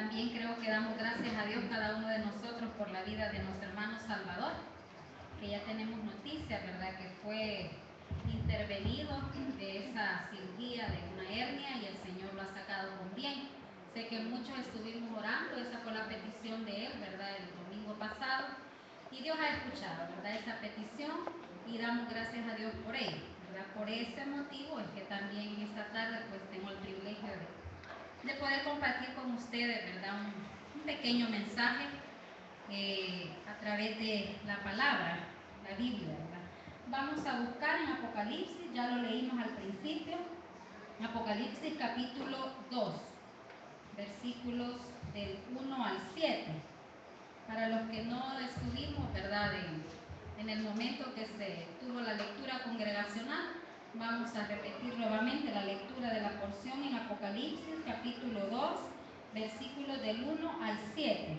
También creo que damos gracias a Dios cada uno de nosotros por la vida de nuestro hermano Salvador, que ya tenemos noticias, ¿verdad? Que fue intervenido de esa cirugía de una hernia y el Señor lo ha sacado con bien. Sé que muchos estuvimos orando, esa fue la petición de él, ¿verdad? El domingo pasado, y Dios ha escuchado, ¿verdad? Esa petición, y damos gracias a Dios por ello, ¿verdad? Por ese motivo es que también esta tarde pues tengo el privilegio de poder compartir con ustedes, ¿verdad? Un pequeño mensaje a través de la palabra, la Biblia, ¿verdad? Vamos a buscar en Apocalipsis, ya lo leímos al principio, Apocalipsis capítulo 2, versículos del 1 al 7. Para los que no estuvimos, ¿verdad? En el momento que se tuvo la lectura congregacional, vamos a repetir nuevamente la lectura de la porción en Apocalipsis capítulo 2, versículos del 1 al 7.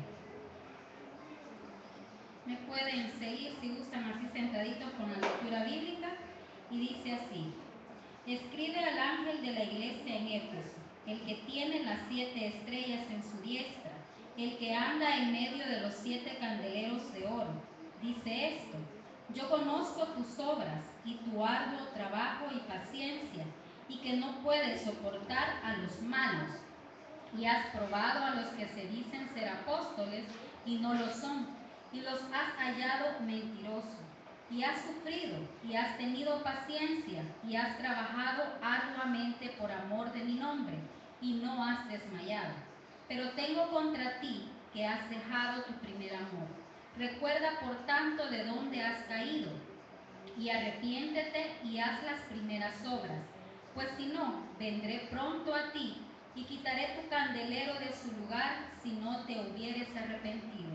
Me pueden seguir si gustan así sentaditos con la lectura bíblica, y dice así: escribe al ángel de la iglesia en Éfeso, el que tiene las 7 estrellas en su diestra, el que anda en medio de los 7 candeleros de oro. Dice esto: yo conozco tus obras y tu arduo trabajo y paciencia, y que no puedes soportar a los malos, y has probado a los que se dicen ser apóstoles y no lo son, y los has hallado mentirosos, y has sufrido y has tenido paciencia y has trabajado arduamente por amor de mi nombre y no has desmayado. Pero tengo contra ti que has dejado tu primer amor. Recuerda por tanto de dónde has caído y arrepiéntete y haz las primeras obras, pues si no, vendré pronto a ti y quitaré tu candelero de su lugar si no te hubieres arrepentido.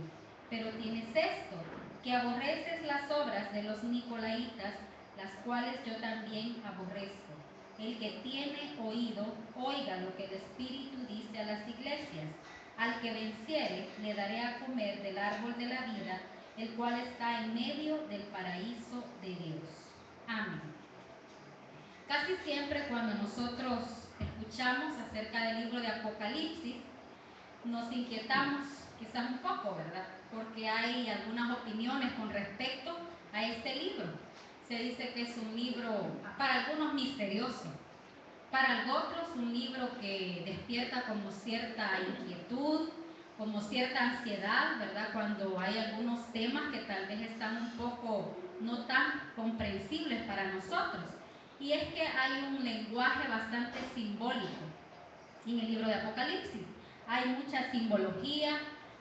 Pero tienes esto, que aborreces las obras de los nicolaitas, las cuales yo también aborrezco. El que tiene oído, oiga lo que el Espíritu dice a las iglesias. Al que venciere, le daré a comer del árbol de la vida, el cual está en medio del paraíso de Dios. Amén. Casi siempre cuando nosotros escuchamos acerca del libro de Apocalipsis, nos inquietamos quizás un poco, ¿verdad? Porque hay algunas opiniones con respecto a este libro. Se dice que es un libro para algunos misterioso, para otros un libro que despierta como cierta inquietud, como cierta ansiedad, ¿verdad? Cuando hay algunos temas que tal vez están un poco no tan comprensibles para nosotros. Y es que hay un lenguaje bastante simbólico en el libro de Apocalipsis. Hay mucha simbología,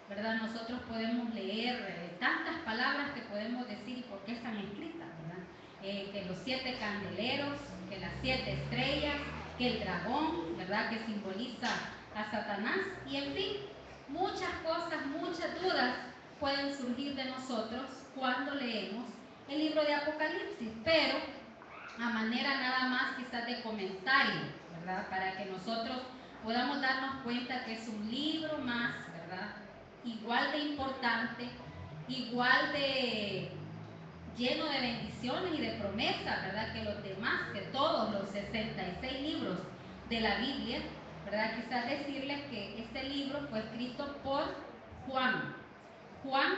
¿verdad? Nosotros podemos leer tantas palabras que podemos decir y por qué están escritas, ¿verdad? Que los 7 candeleros, que las 7 estrellas, que el dragón, ¿verdad? Que simboliza a Satanás, y en fin, muchas cosas, muchas dudas pueden surgir de nosotros cuando leemos el libro de Apocalipsis, pero a manera nada más quizás de comentario, ¿verdad? Para que nosotros podamos darnos cuenta que es un libro más, ¿verdad? Igual de importante, igual de lleno de bendiciones y de promesas, ¿verdad? Que los demás, que todos los 66 libros de la Biblia, ¿verdad? Quizás decirles que este libro fue escrito por Juan. Juan,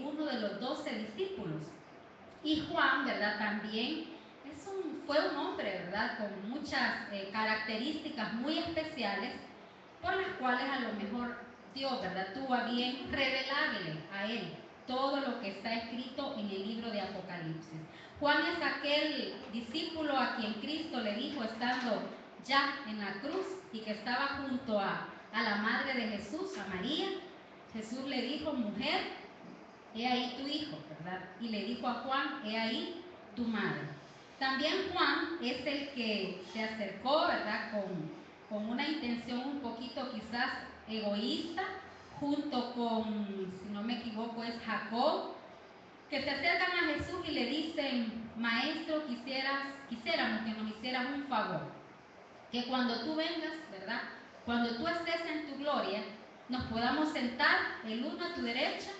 uno de los 12 discípulos. Y Juan, ¿verdad? También fue un hombre, ¿verdad? Con muchas características muy especiales, por las cuales a lo mejor Dios, ¿verdad? Tuvo a bien revelarle a él todo lo que está escrito en el libro de Apocalipsis. Juan es aquel discípulo a quien Cristo le dijo estando ya en la cruz y que estaba junto a la madre de Jesús, a María. Jesús le dijo: mujer, he ahí tu hijo, ¿verdad? Y le dijo a Juan: he ahí tu madre. También Juan es el que se acercó, ¿verdad? Con una intención un poquito quizás egoísta, junto con, si no me equivoco, es Jacob, que se acercan a Jesús y le dicen: maestro, quisiéramos que nos hicieras un favor, que cuando tú vengas, ¿verdad? Cuando tú estés en tu gloria, nos podamos sentar el uno a tu derecha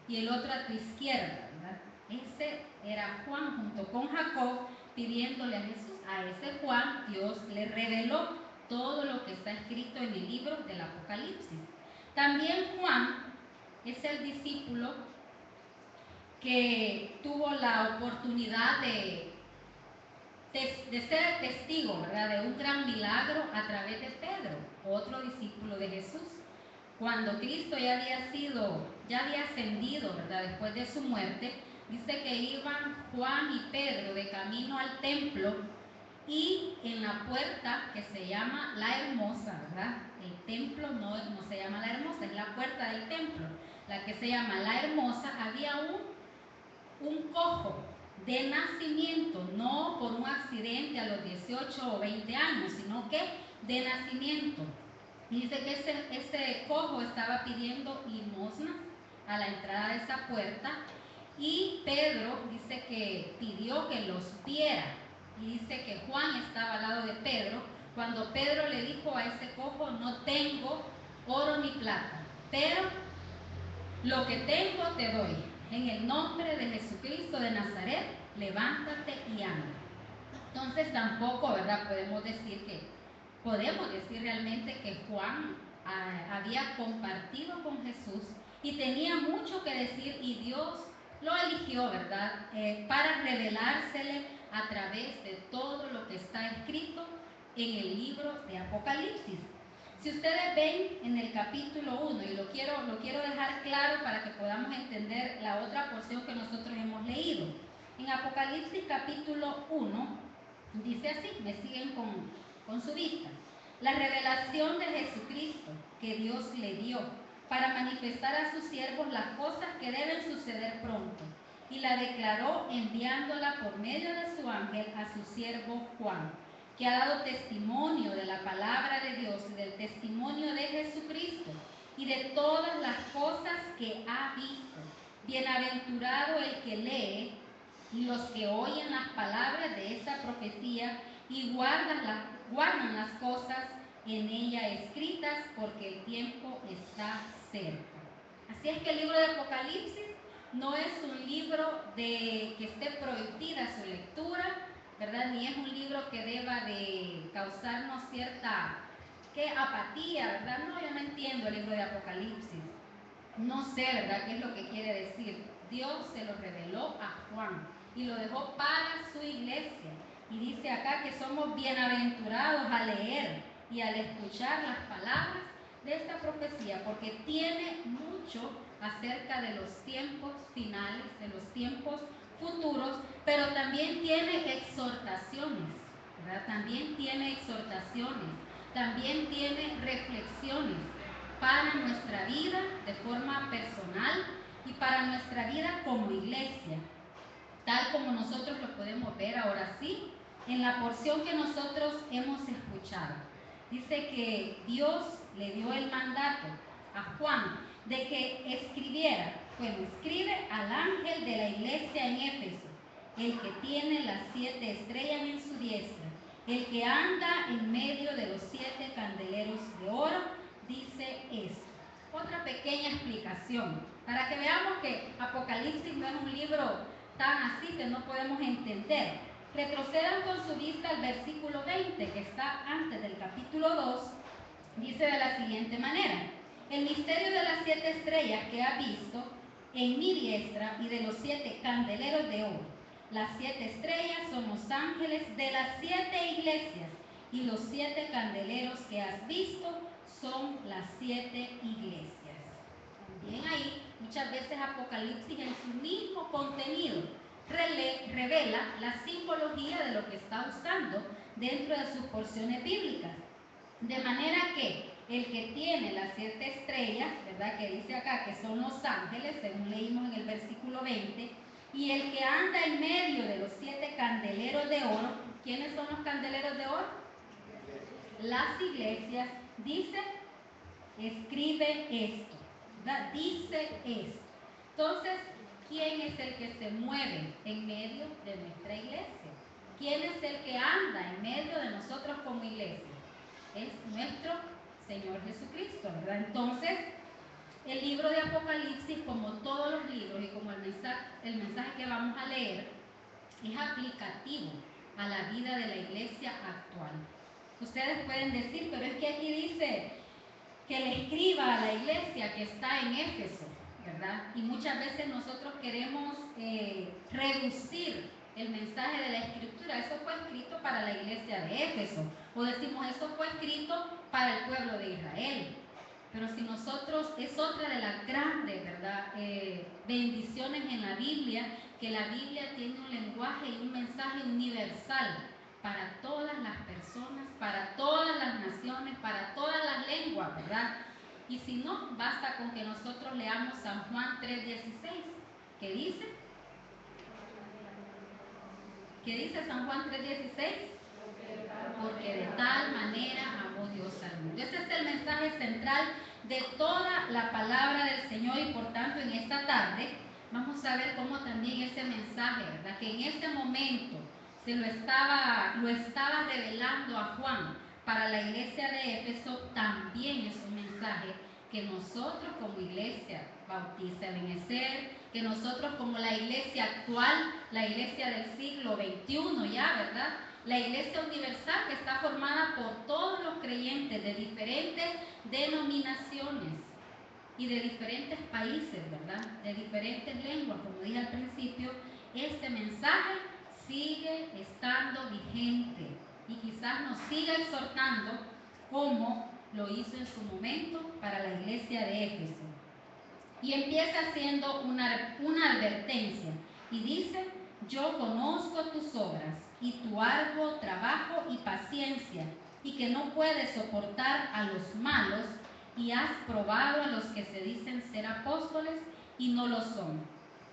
y el otro a tu izquierda, ¿verdad? Ese era Juan junto con Jacob pidiéndole a Jesús. A ese Juan Dios le reveló todo lo que está escrito en el libro del Apocalipsis. También Juan es el discípulo que tuvo la oportunidad de ser testigo, ¿verdad?, de un gran milagro a través de Pedro, otro discípulo de Jesús. Cuando Cristo ya había ascendido, ¿verdad?, después de su muerte, dice que iban Juan y Pedro de camino al templo, y en la puerta que se llama La Hermosa, ¿verdad? El templo no se llama La Hermosa, es la puerta del templo, la que se llama La Hermosa. Había un cojo de nacimiento, no por un accidente a los 18 o 20 años, sino que de nacimiento. Dice que ese cojo estaba pidiendo limosnas a la entrada de esa puerta, y Pedro dice que pidió que los viera, y dice que Juan estaba al lado de Pedro cuando Pedro le dijo a ese cojo: no tengo oro ni plata, pero lo que tengo te doy. En el nombre de Jesucristo de Nazaret, levántate y anda. Entonces tampoco, ¿verdad?, podemos decir realmente que Juan había compartido con Jesús y tenía mucho que decir, y Dios lo eligió, ¿verdad?, para revelársele a través de todo lo que está escrito en el libro de Apocalipsis. Si ustedes ven en el capítulo 1, y lo quiero dejar claro para que podamos entender la otra porción que nosotros hemos leído. En Apocalipsis capítulo 1 dice así, me siguen con su vista: la revelación de Jesucristo que Dios le dio para manifestar a sus siervos las cosas que deben suceder pronto, y la declaró enviándola por medio de su ángel a su siervo Juan, que ha dado testimonio de la palabra de Dios y del testimonio de Jesucristo y de todas las cosas que ha visto. Bienaventurado el que lee y los que oyen las palabras de esta profecía y guardan las cosas en ella escritas, porque el tiempo está cerca. Así es que el libro de Apocalipsis no es un libro que esté prohibida su lectura, ¿verdad?, ni es un libro que deba de causarnos cierta apatía, ¿verdad? No, yo no entiendo el libro de Apocalipsis, no sé, ¿verdad?, qué es lo que quiere decir. Dios se lo reveló a Juan y lo dejó para su iglesia, y dice acá que somos bienaventurados al leer y al escuchar las palabras de esta profecía, porque tiene mucho acerca de los tiempos finales, de los tiempos futuros, pero también tiene exhortaciones, ¿verdad? También tiene exhortaciones, también tiene reflexiones para nuestra vida de forma personal y para nuestra vida como iglesia, tal como nosotros lo podemos ver ahora sí en la porción que nosotros hemos escuchado. Dice que Dios le dio el mandato a Juan de que escribiera. Bueno, escribe al ángel de la iglesia en Éfeso, el que tiene las 7 estrellas en su diestra, el que anda en medio de los 7 candeleros de oro, dice esto. Otra pequeña explicación, para que veamos que Apocalipsis no es un libro tan así que no podemos entender. Retrocedan con su vista al versículo 20, que está antes del capítulo 2, dice de la siguiente manera: el misterio de las 7 estrellas que ha visto en mi diestra y de los 7 candeleros de oro. Las 7 estrellas son los ángeles de las 7 iglesias, y los 7 candeleros que has visto son las 7 iglesias. También ahí, muchas veces Apocalipsis en su mismo contenido revela la simbología de lo que está usando dentro de sus porciones bíblicas. De manera que el que tiene las 7 estrellas, ¿verdad?, que dice acá que son los ángeles, según leímos en el versículo 20, y el que anda en medio de los 7 candeleros de oro. ¿Quiénes son los candeleros de oro? Las iglesias. Dice, escribe esto, ¿verdad? Dice esto. Entonces, ¿quién es el que se mueve en medio de nuestra iglesia? ¿Quién es el que anda en medio de nosotros como iglesia? Es nuestro Señor Jesucristo, ¿verdad? Entonces, el libro de Apocalipsis, como todos los libros y como el mensaje que vamos a leer, es aplicativo a la vida de la iglesia actual. Ustedes pueden decir, pero es que aquí dice que le escriba a la iglesia que está en Éfeso, ¿verdad? Y muchas veces nosotros queremos reducir el mensaje de la escritura. Eso fue escrito para la iglesia de Éfeso, o decimos eso fue escrito para el pueblo de Israel. Pero si nosotros, es otra de las grandes, ¿verdad? Bendiciones en la Biblia, que la Biblia tiene un lenguaje y un mensaje universal para todas las personas, para todas las naciones, para todas las lenguas, ¿verdad? Y si no, basta con que nosotros leamos San Juan 3:16, que dice, ¿qué dice San Juan 3:16? Porque de tal manera amó Dios al mundo. Ese es el mensaje central de toda la palabra del Señor, y por tanto en esta tarde vamos a ver cómo también ese mensaje, ¿verdad?, que en ese momento se lo estaba revelando a Juan para la iglesia de Éfeso, también es un mensaje que nosotros como iglesia Bautista de Benecer, que nosotros como la iglesia actual, la iglesia del siglo XXI ya, ¿verdad?, la iglesia universal, que está formada por todos los creyentes de diferentes denominaciones y de diferentes países, ¿verdad?, de diferentes lenguas, como dije al principio, este mensaje sigue estando vigente y quizás nos siga exhortando como lo hizo en su momento para la iglesia de Éfeso. Y empieza haciendo una advertencia y dice: yo conozco tus obras y tu arduo trabajo y paciencia, y que no puedes soportar a los malos, y has probado a los que se dicen ser apóstoles y no lo son,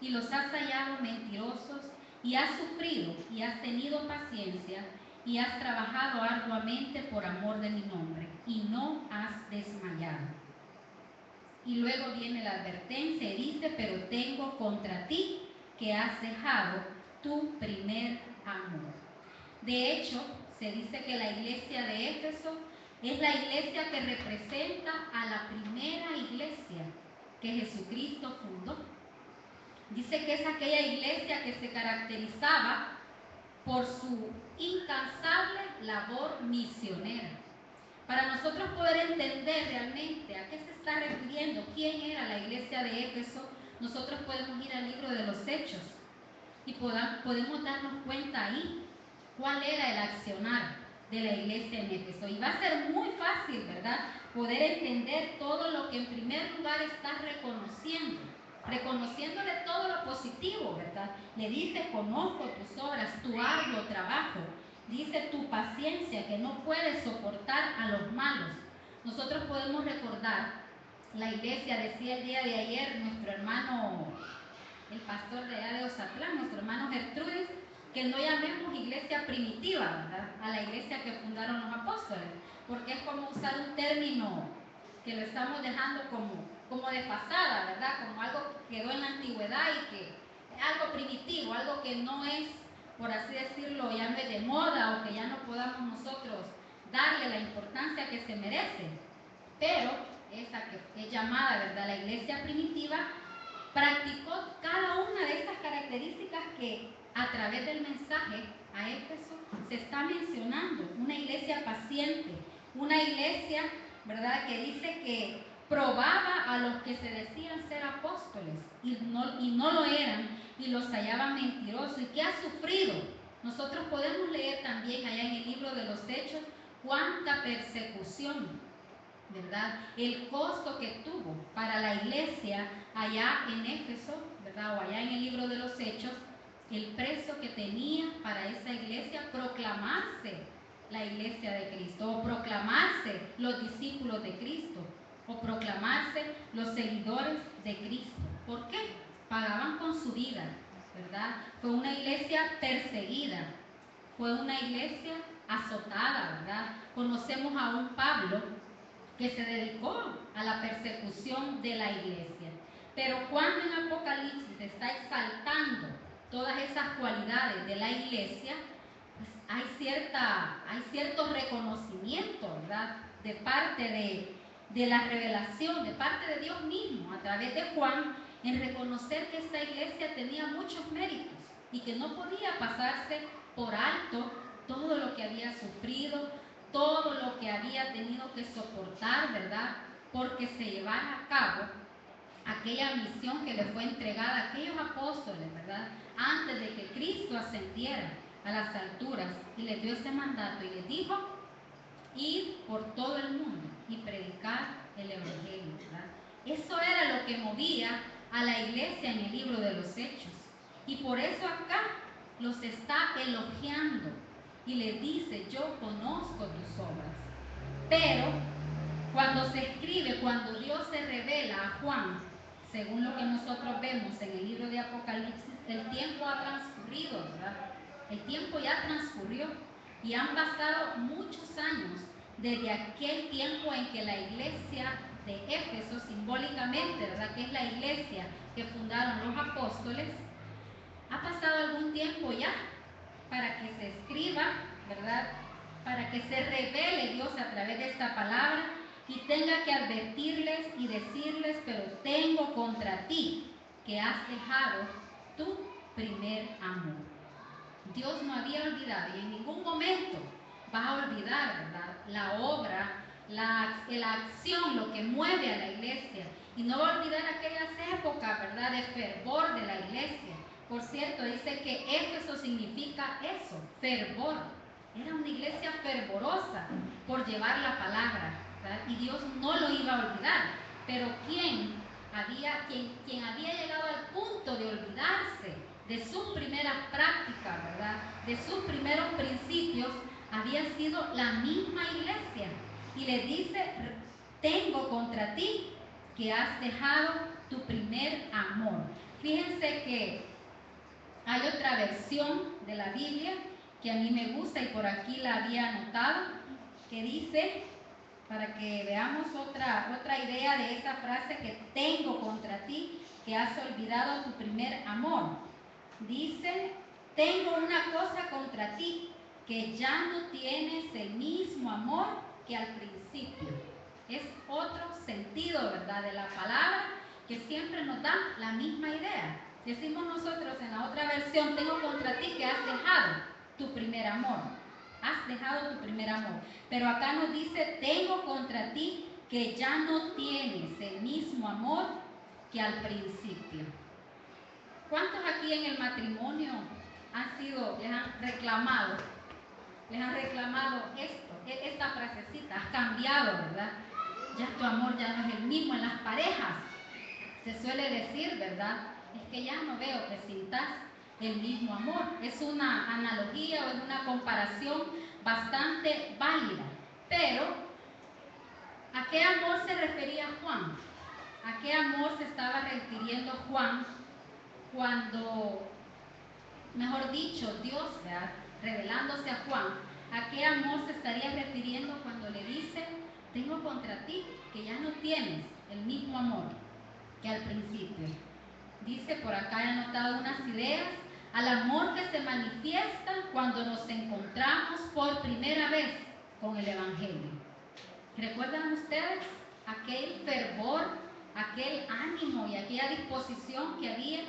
y los has hallado mentirosos, y has sufrido y has tenido paciencia, y has trabajado arduamente por amor de mi nombre, y no has desmayado. Y luego viene la advertencia y dice: pero tengo contra ti que has dejado tu primer amor. De hecho, se dice que la iglesia de Éfeso es la iglesia que representa a la primera iglesia que Jesucristo fundó. Dice que es aquella iglesia que se caracterizaba por su incansable labor misionera. Para nosotros poder entender realmente a qué se está refiriendo, quién era la iglesia de Éfeso, nosotros podemos ir al libro de los Hechos y podemos darnos cuenta ahí cuál era el accionar de la iglesia en Éfeso. Y va a ser muy fácil, ¿verdad?, poder entender todo lo que en primer lugar está reconociéndole todo lo positivo, ¿verdad? Le dice: conozco tus obras, tu arduo trabajo. Dice: tu paciencia, que no puedes soportar a los malos. Nosotros podemos recordar, la iglesia, decía el día de ayer nuestro hermano, el pastor de allá de Ozatlán, nuestro hermano Gertrudis, que no llamemos iglesia primitiva, ¿verdad?, a la iglesia que fundaron los apóstoles, porque es como usar un término que lo estamos dejando como desfasada, ¿verdad?, como algo que quedó en la antigüedad y que es algo primitivo, algo que no es, por así decirlo, ya no es de moda, o que ya no podamos nosotros darle la importancia que se merece. Pero esa que es llamada, ¿verdad?, la iglesia primitiva, practicó cada una de estas características que a través del mensaje a Éfeso se está mencionando. Una iglesia paciente, una iglesia, ¿verdad?, que dice que probaba a los que se decían ser apóstoles y no lo eran, y los hallaban mentirosos, y que ha sufrido. Nosotros podemos leer también allá en el libro de los Hechos cuánta persecución, ¿verdad?, el costo que tuvo para la iglesia allá en Éfeso, ¿verdad?, o allá en el libro de los Hechos, el precio que tenía para esa iglesia proclamarse la iglesia de Cristo, o proclamarse los discípulos de Cristo, o proclamarse los seguidores de Cristo. ¿Por qué? Pagaban con su vida, ¿verdad? Fue una iglesia perseguida, fue una iglesia azotada, ¿verdad? Conocemos a un Pablo que se dedicó a la persecución de la iglesia. Pero cuando en Apocalipsis está exaltando todas esas cualidades de la iglesia, pues hay cierto reconocimiento, ¿verdad?, de parte de la revelación, de parte de Dios mismo, a través de Juan, en reconocer que esta iglesia tenía muchos méritos y que no podía pasarse por alto todo lo que había sufrido, todo lo que había tenido que soportar, ¿verdad? Porque se llevara a cabo aquella misión que le fue entregada a aquellos apóstoles, ¿verdad? Antes de que Cristo ascendiera a las alturas y les dio ese mandato y les dijo: ir por todo el mundo y predicar el Evangelio, ¿verdad? Eso era lo que movía a la iglesia en el libro de los Hechos. Y por eso acá los está elogiando y les dice: yo conozco tus obras. Pero cuando se escribe, cuando Dios se revela a Juan, según lo que nosotros vemos en el libro de Apocalipsis, el tiempo ha transcurrido, ¿verdad? El tiempo ya transcurrió y han pasado muchos años desde aquel tiempo en que la iglesia de Éfeso, simbólicamente, ¿verdad?, que es la iglesia que fundaron los apóstoles, ha pasado algún tiempo ya para que se escriba, ¿verdad?, para que se revele Dios a través de esta palabra y tenga que advertirles y decirles: pero tengo contra ti que has dejado tu primer amor. Dios no había olvidado y en ningún momento va a olvidar, ¿verdad?, la obra, la acción, lo que mueve a la iglesia, y no va a olvidar aquellas épocas, ¿verdad?, de fervor de la iglesia. Por cierto, dice que Éfeso significa eso, fervor. Era una iglesia fervorosa por llevar la palabra, ¿verdad? Y Dios no lo iba a olvidar. Pero quien había llegado al punto de olvidarse de sus primeras prácticas, ¿verdad?, de sus primeros principios, había sido la misma iglesia. Y le dice: tengo contra ti que has dejado tu primer amor. Fíjense que hay otra versión de la Biblia que a mí me gusta y por aquí la había anotado, que dice, para que veamos otra idea de esa frase, que tengo contra ti que has olvidado tu primer amor. Dice: tengo una cosa contra ti, que ya no tienes el mismo amor que al principio. Es otro sentido, ¿verdad?, de la palabra, que siempre nos da la misma idea. Decimos nosotros en la otra versión: tengo contra ti que has dejado tu primer amor. Has dejado tu primer amor. Pero acá nos dice: tengo contra ti que ya no tienes el mismo amor que al principio. ¿Cuántos aquí en el matrimonio les han reclamado esta frasecita? Has cambiado, ¿verdad? Ya tu amor ya no es el mismo. En las parejas se suele decir, ¿verdad? Es que ya no veo que sintas el mismo amor. Es una analogía o es una comparación bastante válida. Pero, ¿a qué amor se refería Juan? ¿A qué amor se estaba refiriendo Juan cuando, mejor dicho, Dios, ¿verdad?, revelándose a Juan? ¿A qué amor se estaría refiriendo cuando le dice: tengo contra ti que ya no tienes el mismo amor que al principio? Dice, por acá he anotado unas ideas: al amor que se manifiesta cuando nos encontramos por primera vez con el Evangelio. ¿Recuerdan ustedes aquel fervor, aquel ánimo y aquella disposición que había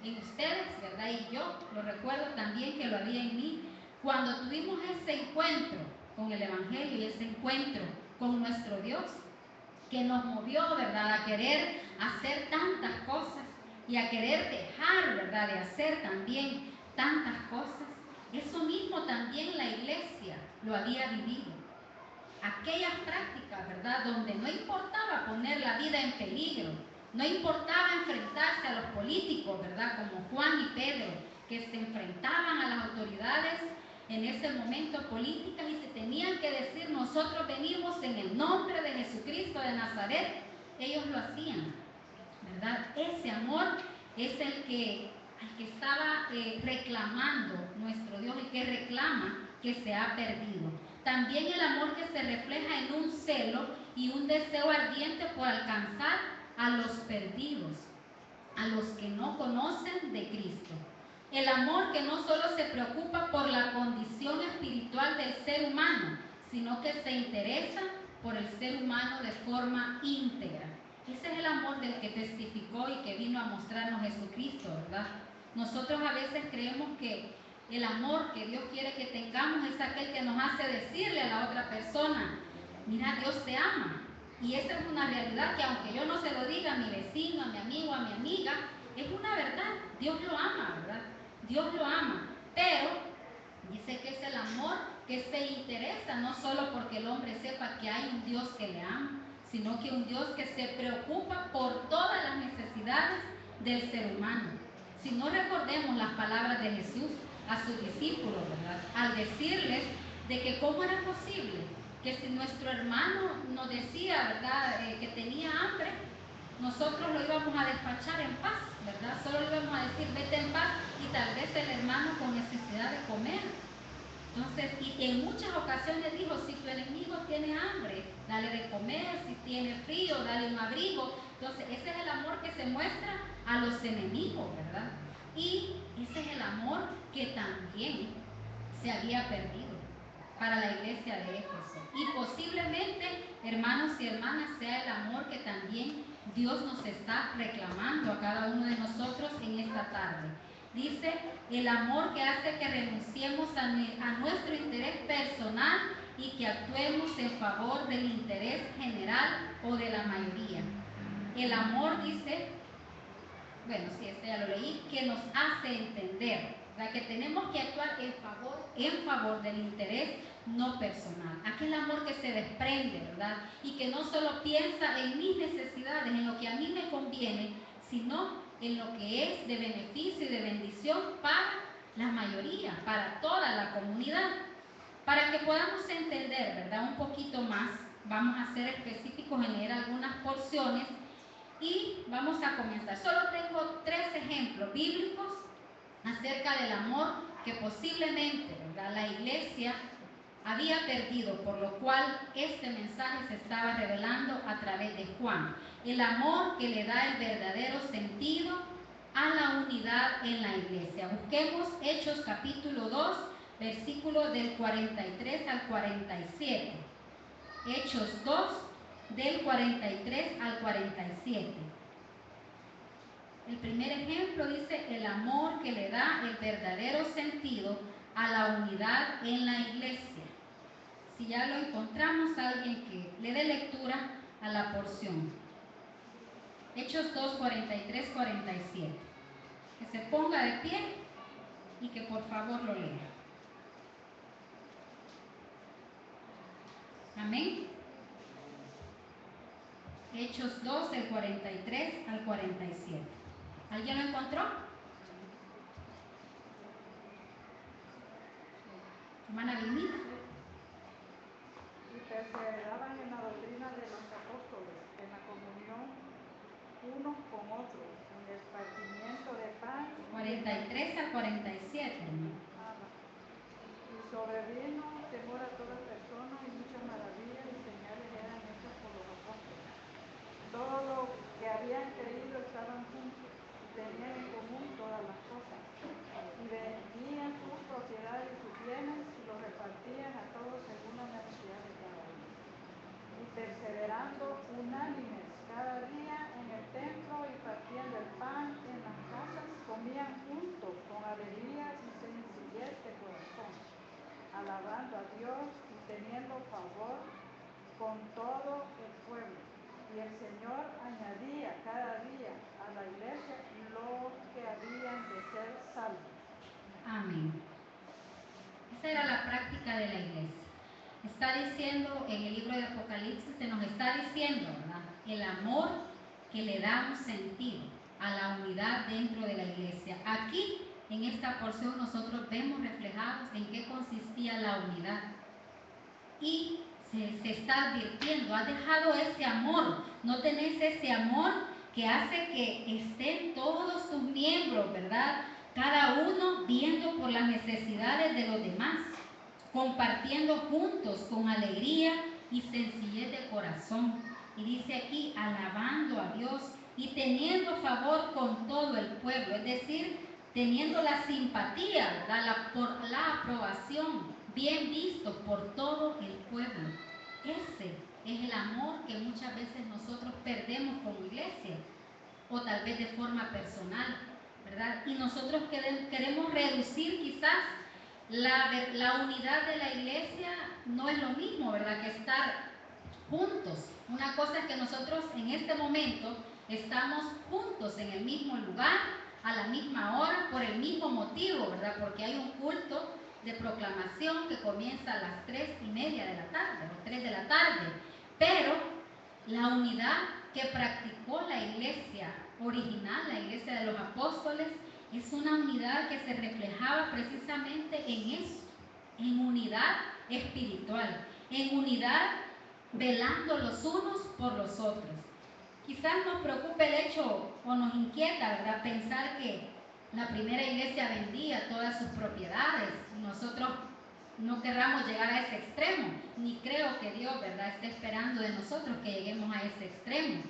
en ustedes, ¿verdad? Y yo lo recuerdo también que lo había en mí, cuando tuvimos ese encuentro con el Evangelio y ese encuentro con nuestro Dios, que nos movió, ¿verdad?, a querer hacer tantas cosas y a querer dejar, ¿verdad?, de hacer también tantas cosas. Eso mismo también la iglesia lo había vivido. Aquellas prácticas, ¿verdad?, donde no importaba poner la vida en peligro, no importaba enfrentarse a los políticos, ¿verdad?, como Juan y Pedro, que se enfrentaban a las autoridades en ese momento políticas y se tenían que decir: nosotros venimos en el nombre de Jesucristo de Nazaret. Ellos lo hacían, ¿verdad? Ese amor es el que estaba reclamando nuestro Dios, el que reclama que se ha perdido. También el amor que se refleja en un celo y un deseo ardiente por alcanzar a los perdidos, a los que no conocen de Cristo. El amor que no solo se preocupa por la condición espiritual del ser humano, sino que se interesa por el ser humano de forma íntegra. Ese es el amor del que testificó y que vino a mostrarnos Jesucristo, ¿verdad? Nosotros a veces creemos que El amor que Dios quiere que tengamos es aquel que nos hace decirle a la otra persona, mira, Dios te ama. Y esa es una realidad que aunque yo no se lo diga a mi vecino, a mi amigo, a mi amiga, es una verdad. Dios lo ama, ¿verdad? Dios lo ama. Pero dice que es el amor que se interesa, no solo porque el hombre sepa que hay un Dios que le ama, sino que un Dios que se preocupa por todas las necesidades del ser humano. Si no recordemos las palabras de Jesús a sus discípulos, ¿verdad? Al decirles de que cómo era posible que si nuestro hermano nos decía, ¿verdad?, que tenía hambre, nosotros lo íbamos a despachar en paz, ¿verdad? Solo le íbamos a decir, vete en paz, y tal vez el hermano con necesidad de comer. Entonces, y en muchas ocasiones dijo, si tu enemigo tiene hambre, dale de comer, si tiene frío, dale un abrigo. Entonces, ese es el amor que se muestra a los enemigos, ¿verdad? Y ese es el amor que también se había perdido para la iglesia de Éfeso. Y posiblemente, hermanos y hermanas, sea el amor que también Dios nos está reclamando a cada uno de nosotros en esta tarde. Dice, el amor que hace que renunciemos a nuestro interés personal y que actuemos en favor del interés general o de la mayoría. El amor, dice, bueno, sí, este ya lo leí, que nos hace entender, ¿verdad?, que tenemos que actuar en favor del interés no personal. Aquel amor que se desprende, ¿verdad? Y que no solo piensa en mis necesidades, en lo que a mí me conviene, sino en lo que es de beneficio y de bendición para la mayoría, para toda la comunidad. Para que podamos entender, ¿verdad?, un poquito más, vamos a ser específicos en leer algunas porciones. Y vamos a comenzar. Solo tengo 3 ejemplos bíblicos acerca del amor que posiblemente, ¿verdad?, la iglesia había perdido, por lo cual este mensaje se estaba revelando a través de Juan. El amor que le da el verdadero sentido a la unidad en la iglesia. Busquemos Hechos capítulo 2, versículos del 43 al 47. Hechos 2, del 43 al 47. El primer ejemplo dice, el amor que le da el verdadero sentido a la unidad en la iglesia. Si ya lo encontramos, alguien que le dé lectura a la porción. Hechos 2, 43, 47. Que se ponga de pie y que por favor lo lea. Amén. Hechos 2, del 43 al 47. ¿Alguien lo encontró? Hermana Vilmita. Y perseveraban en la doctrina de los apóstoles, en la comunión unos con otros, en el partimiento de pan. 43 al 47. Y sobrevino temor a toda persona, y muchas maravillas y señales eran hechas por los apóstoles. Todo lo que habían creído estaban juntos y tenían en común todas las cosas. Y vendían sus propiedades y sus bienes y los repartían a todos según la necesidad de cada uno. Y perseverando unánimes cada día en el templo y partiendo el pan en las casas, comían juntos con alegría y sencillez de corazón, alabando a Dios y teniendo favor con todo el pueblo. Y el Señor añadía cada día a la iglesia los que habían de ser salvos. Amén. Esa era la práctica de la iglesia. Está diciendo en el libro de Apocalipsis, se nos está diciendo, ¿verdad?, el amor que le da un sentido a la unidad dentro de la iglesia. Aquí, en esta porción, nosotros vemos reflejados en qué consistía la unidad. Y se está advirtiendo, has dejado ese amor, no tenés ese amor que hace que estén todos tus miembros, ¿verdad?, cada uno viendo por las necesidades de los demás, compartiendo juntos con alegría y sencillez de corazón. Y dice aquí, alabando a Dios y teniendo favor con todo el pueblo, es decir, teniendo la simpatía, ¿verdad?, por la aprobación, bien visto por todo el pueblo. Ese es el amor que muchas veces nosotros perdemos como iglesia, o tal vez de forma personal. ¿verdad? Y nosotros queremos reducir quizás la unidad de la iglesia. No es lo mismo, ¿verdad?, que estar juntos. Una cosa es que nosotros en este momento estamos juntos en el mismo lugar, a la misma hora, por el mismo motivo, ¿verdad? Porque hay un culto de proclamación que comienza a las 3:30 de la tarde, o 3 de la tarde. Pero la unidad que practicó la iglesia original, la iglesia de los apóstoles, es una unidad que se reflejaba precisamente en eso, en unidad espiritual, en unidad velando los unos por los otros. Quizás nos preocupe el hecho, o nos inquieta, ¿verdad?, pensar que la primera iglesia vendía todas sus propiedades y nosotros no querramos llegar a ese extremo, ni creo que Dios, ¿verdad?, esté esperando de nosotros que lleguemos a ese extremo,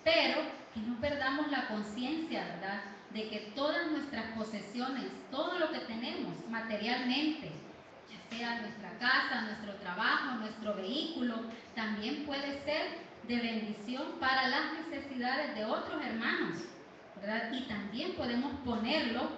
pero que no perdamos la conciencia, ¿verdad?, de que todas nuestras posesiones, todo lo que tenemos materialmente, ya sea nuestra casa, nuestro trabajo, nuestro vehículo, también puede ser de bendición para las necesidades de otros hermanos, ¿verdad? Y también podemos ponerlo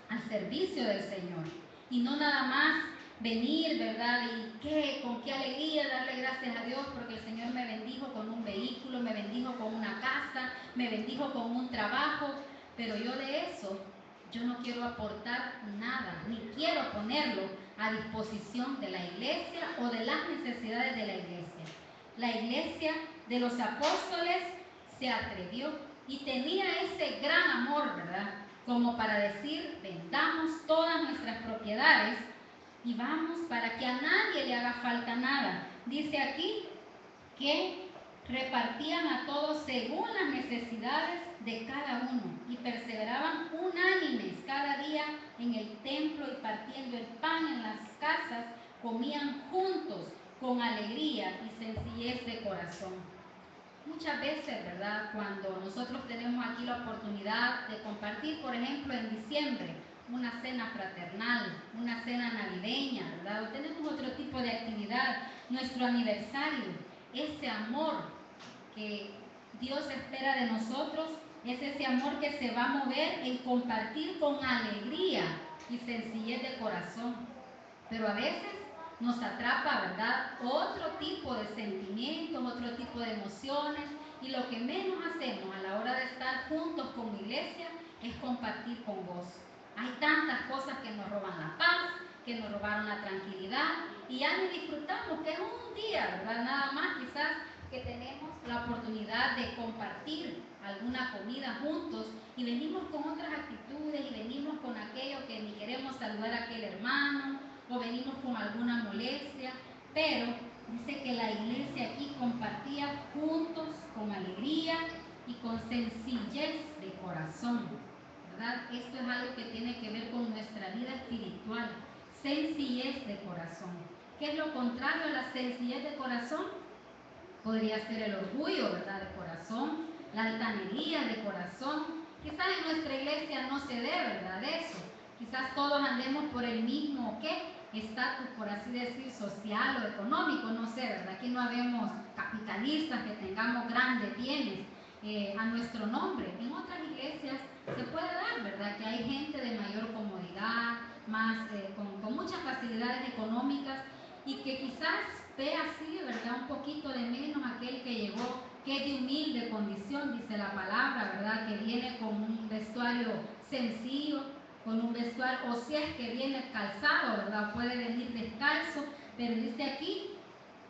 al servicio del Señor. Y no nada más venir, ¿verdad? Y con qué alegría darle gracias a Dios porque el Señor me bendijo con un vehículo, me bendijo con una casa, me bendijo con un trabajo, pero yo de eso, yo no quiero aportar nada, ni quiero ponerlo a disposición de la iglesia o de las necesidades de la iglesia. La iglesia de los apóstoles se atrevió y tenía ese gran amor, ¿verdad?, como para decir, vendamos todas nuestras propiedades y vamos para que a nadie le haga falta nada. Dice aquí que repartían a todos según las necesidades de cada uno y perseveraban unánimes cada día en el templo y partiendo el pan en las casas, comían juntos con alegría y sencillez de corazón. Muchas veces, ¿verdad?, cuando nosotros tenemos aquí la oportunidad de compartir, por ejemplo, en diciembre, una cena fraternal, una cena navideña, ¿verdad?, o tenemos otro tipo de actividad, nuestro aniversario, ese amor que Dios espera de nosotros es ese amor que se va a mover en compartir con alegría y sencillez de corazón. Pero a veces nos atrapa, ¿verdad?, otro tipo de sentimientos, otro tipo de emociones, y lo que menos hacemos a la hora de estar juntos como iglesia es compartir con gozo. Hay tantas cosas que nos roban la paz, que nos robaron la tranquilidad, y ya ni disfrutamos, que es un día, ¿verdad?, nada más quizás que tenemos la oportunidad de compartir alguna comida juntos y venimos con otras actitudes y venimos con aquello que ni queremos saludar a aquel hermano o venimos con alguna molestia, pero dice que la iglesia aquí compartía juntos con alegría y con sencillez de corazón, ¿verdad? Esto es algo que tiene que ver con nuestra vida espiritual, sencillez de corazón. ¿Qué es lo contrario a la sencillez de corazón? Podría ser el orgullo, ¿verdad?, de corazón, la altanería de corazón. Quizás en nuestra iglesia no se dé, ¿verdad?, de eso. Quizás todos andemos por el mismo, estatus, por así decir, social o económico, no sé, ¿verdad? Aquí no habemos capitalistas que tengamos grandes bienes a nuestro nombre. En otras iglesias se puede dar, ¿verdad?, que hay gente de mayor comodidad, más con muchas facilidades económicas y que quizás ve así, ¿verdad?, un poquito de menos aquel que llegó, que es de humilde condición, dice la palabra, ¿verdad?, que viene con un vestuario sencillo, con un vestuario, o si es que viene calzado, ¿verdad?, puede venir descalzo, pero dice aquí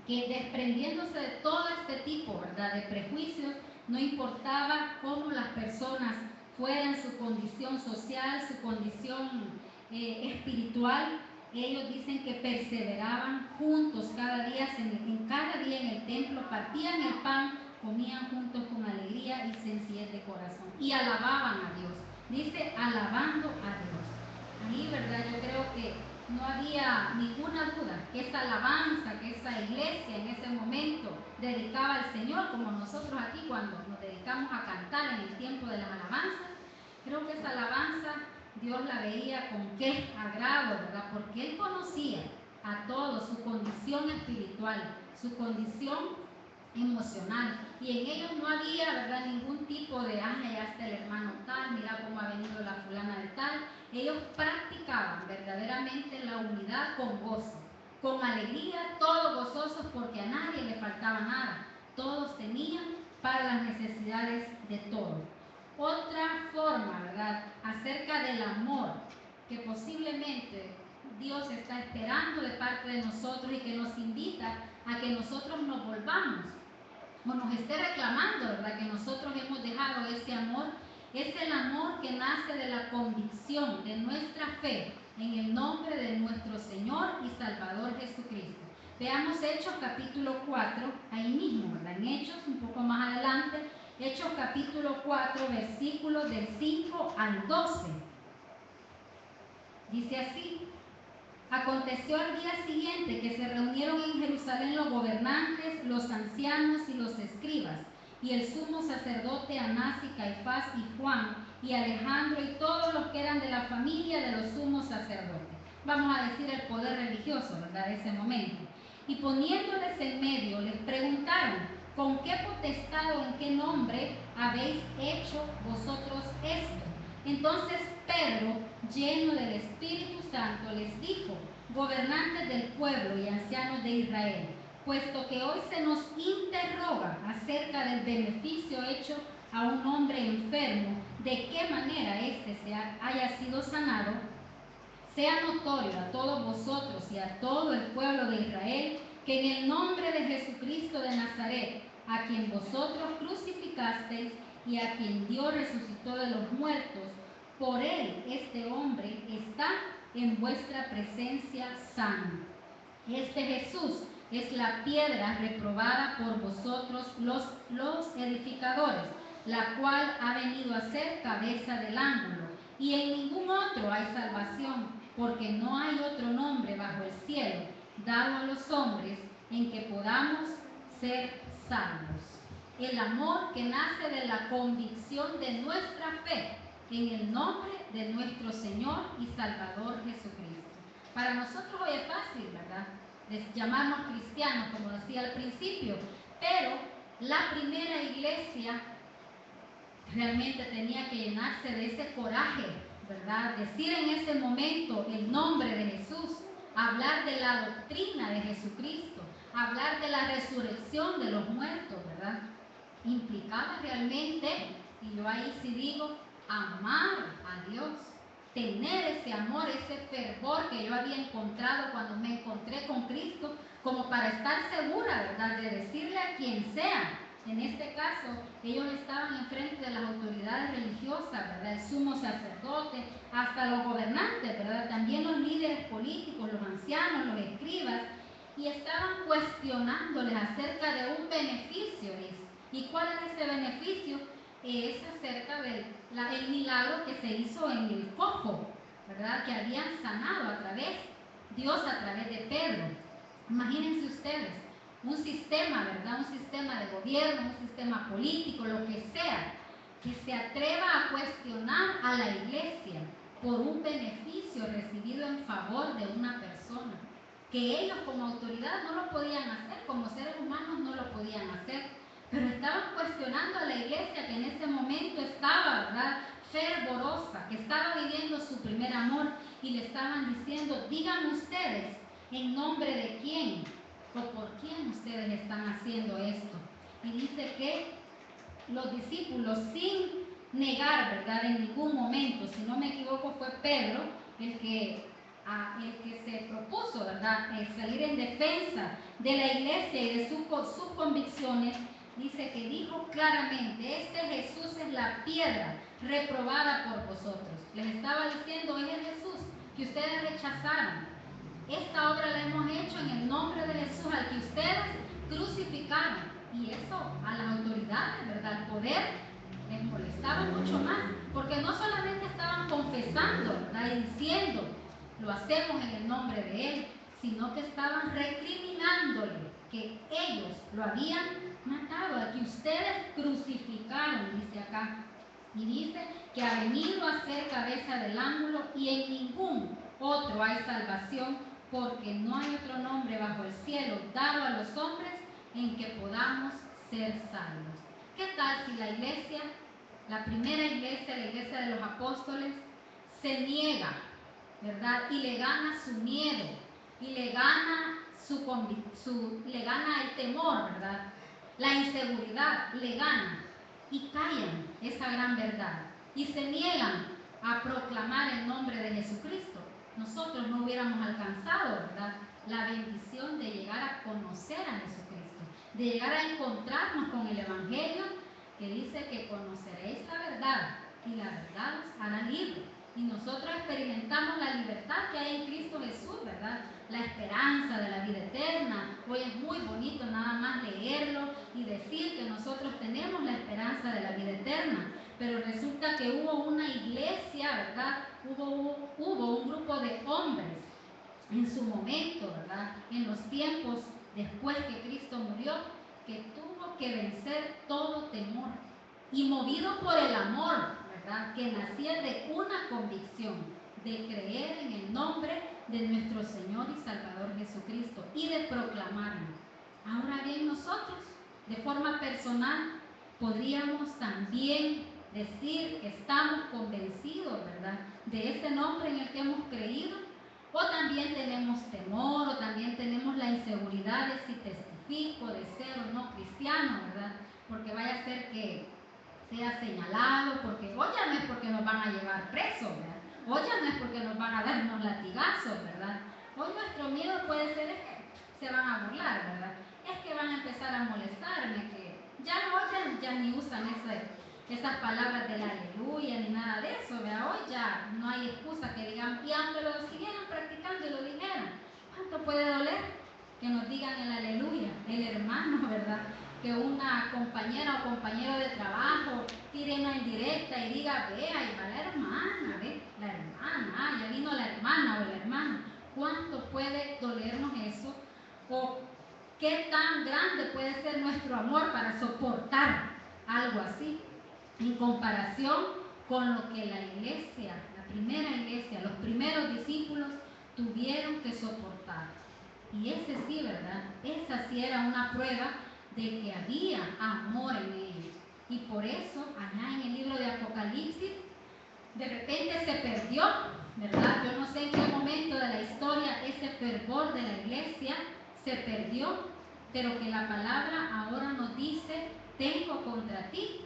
que desprendiéndose de todo este tipo, ¿verdad?, de prejuicios, no importaba cómo las personas fueran, su condición social, su condición espiritual, ellos dicen que perseveraban juntos cada día en el templo, partían el pan, comían juntos con alegría y sencillez de corazón y alababan a Dios. Dice alabando a Dios. Ahí, ¿verdad?, yo creo que no había ninguna duda que esa alabanza, que esa iglesia en ese momento dedicaba al Señor, como nosotros aquí cuando nos dedicamos a cantar en el tiempo de las alabanzas. Creo que esa alabanza Dios la veía con qué agrado, ¿verdad?, porque Él conocía a todos su condición espiritual, su condición emocional, y en ellos no había, ¿verdad?, ningún tipo de, ya está el hermano tal, mira cómo ha venido la fulana de tal. Ellos practicaban verdaderamente la unidad con gozo, con alegría, todos gozosos porque a nadie le faltaba nada. Todos tenían para las necesidades de todos. Otra forma, ¿verdad?, acerca del amor que posiblemente Dios está esperando de parte de nosotros y que nos invita a que nosotros nos volvamos o nos esté reclamando, ¿verdad?, que nosotros hemos dejado ese amor. Es el amor que nace de la convicción de nuestra fe en el nombre de nuestro Señor y Salvador Jesucristo. Veamos Hechos capítulo 4, ahí mismo, ¿verdad?, en Hechos, un poco más adelante, Hechos capítulo 4, versículos del 5 al 12. Dice así: aconteció al día siguiente que se reunieron en Jerusalén los gobernantes, los ancianos y los escribas, y el sumo sacerdote Anás y Caifás y Juan y Alejandro y todos los que eran de la familia de los sumos sacerdotes. Vamos a decir el poder religioso, ¿verdad?, de ese momento. Y poniéndoles en medio, les preguntaron: ¿con qué potestad o en qué nombre habéis hecho vosotros esto? Entonces Pedro, lleno del Espíritu Santo, les dijo: gobernantes del pueblo y ancianos de Israel, puesto que hoy se nos interroga acerca del beneficio hecho a un hombre enfermo, de qué manera éste haya sido sanado, sea notorio a todos vosotros y a todo el pueblo de Israel que en el nombre de Jesucristo de Nazaret, a quien vosotros crucificasteis y a quien Dios resucitó de los muertos, por él este hombre está en vuestra presencia sano. Este Jesús es la piedra reprobada por vosotros los edificadores, la cual ha venido a ser cabeza del ángulo. Y en ningún otro hay salvación, porque no hay otro nombre bajo el cielo dado a los hombres en que podamos ser salvos. El amor que nace de la convicción de nuestra fe en el nombre de nuestro Señor y Salvador Jesucristo. Para nosotros hoy es fácil, ¿verdad?, llamarnos cristianos, como decía al principio, pero la primera iglesia realmente tenía que llenarse de ese coraje, ¿verdad?, decir en ese momento el nombre de Jesús, hablar de la doctrina de Jesucristo, hablar de la resurrección de los muertos, ¿verdad? Implicaba realmente, y yo ahí sí digo, amar a Dios, tener ese amor, ese fervor que yo había encontrado cuando me encontré con Cristo, como para estar segura, ¿verdad?, de decirle a quien sea. En este caso, ellos estaban enfrente de las autoridades religiosas, ¿verdad?, el sumo sacerdote, hasta los gobernantes, ¿verdad?, también los líderes políticos, los ancianos, los escribas, y estaban cuestionándoles acerca de un beneficio. ¿Y cuál es ese beneficio? Es acerca del milagro que se hizo en el cojo, ¿verdad?, que habían sanado Dios a través de Pedro. Imagínense ustedes, un sistema, ¿verdad?, un sistema de gobierno, un sistema político, lo que sea, que se atreva a cuestionar a la iglesia por un beneficio recibido en favor de una persona, que ellos como autoridad no lo podían hacer, como seres humanos no lo podían hacer, pero estaban cuestionando a la iglesia que en ese momento estaba, ¿verdad?, fervorosa, que estaba viviendo su primer amor, y le estaban diciendo: digan ustedes en nombre de quién o por quién ustedes están haciendo esto. Y dice que los discípulos, sin negar, ¿verdad?, en ningún momento, si no me equivoco fue Pedro el que se propuso, ¿verdad?, salir en defensa de la iglesia y de sus convicciones. Dice que dijo claramente: este Jesús es la piedra reprobada por vosotros. Les estaba diciendo: es el Jesús que ustedes rechazaron. Esta obra la hemos hecho en el nombre de Jesús, al que ustedes crucificaron. Y eso a las autoridades, ¿verdad?, al poder, les molestaba mucho más, porque no solamente estaban confesando, ¿verdad?, y diciendo: lo hacemos en el nombre de Él, sino que estaban recriminándole que ellos lo habían matado, al que ustedes crucificaron, dice acá. Y dice que ha venido a ser cabeza del ángulo, y en ningún otro hay salvación, porque no hay otro nombre bajo el cielo dado a los hombres en que podamos ser salvos. ¿Qué tal si la iglesia, la primera iglesia, la iglesia de los apóstoles, se niega, ¿verdad? Y le gana su miedo, y le gana le gana el temor, ¿verdad? La inseguridad le gana, y callan esa gran verdad, y se niegan a proclamar el nombre de Jesucristo. Nosotros no hubiéramos alcanzado, ¿verdad?, la bendición de llegar a conocer a Jesucristo, de llegar a encontrarnos con el Evangelio que dice que conoceréis la verdad y la verdad os hará libre. Y nosotros experimentamos la libertad que hay en Cristo Jesús, ¿verdad? La esperanza de la vida eterna. Hoy es muy bonito nada más leerlo y decir que nosotros tenemos la esperanza de la vida eterna. Pero resulta que hubo una iglesia, ¿verdad? Hubo un grupo de hombres en su momento, ¿verdad? En los tiempos después que Cristo murió, que tuvo que vencer todo temor. Y movido por el amor, ¿verdad?, que nacía de una convicción de creer en el nombre de nuestro Señor y Salvador Jesucristo y de proclamarlo. Ahora bien, nosotros, de forma personal, podríamos también decir que estamos convencidos, ¿verdad?, de ese nombre en el que hemos creído, o también tenemos temor, o también tenemos la inseguridad de si testifico, de ser o no cristiano, ¿verdad?, porque vaya a ser que sea señalado, porque hoy ya no es porque nos van a llevar presos, ¿verdad? Hoy ya no es porque nos van a dar unos latigazos, ¿verdad? Hoy nuestro miedo puede ser es que se van a burlar, ¿verdad? Es que van a empezar a molestarme, que ya ni usan esas palabras del aleluya ni nada de eso, ¿verdad? Hoy ya no hay excusa que digan, y aunque lo siguieran practicando y lo dijeran, ¿cuánto puede doler que nos digan el aleluya, el hermano, ¿verdad? Que una compañera o compañero de trabajo tire una indirecta y diga, vea, ahí va la hermana, ve, la hermana, ya vino la hermana o el hermano. ¿Cuánto puede dolernos eso? ¿O qué tan grande puede ser nuestro amor para soportar algo así? En comparación con lo que la iglesia, la primera iglesia, los primeros discípulos tuvieron que soportar. Y ese sí, ¿verdad? Esa sí era una prueba de que había amor en ellos. Y por eso, allá en el libro de Apocalipsis, de repente se perdió, ¿verdad? Yo no sé en qué momento de la historia ese fervor de la iglesia se perdió, pero que la palabra ahora nos dice, tengo contra ti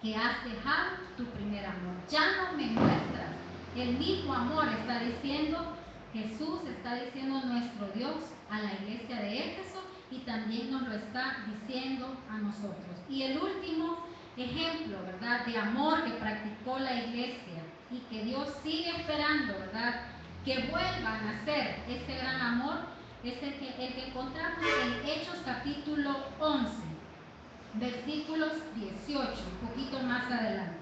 que has dejado tu primer amor. Ya no me muestras el mismo amor, está diciendo Jesús, está diciendo nuestro Dios a la iglesia de Éfeso, y también nos lo está diciendo a nosotros. Y el último ejemplo, ¿verdad?, de amor que practicó la iglesia y que Dios sigue esperando, ¿verdad?, que vuelva a nacer ese gran amor, es el que encontramos en Hechos capítulo 11, versículos 18, un poquito más adelante.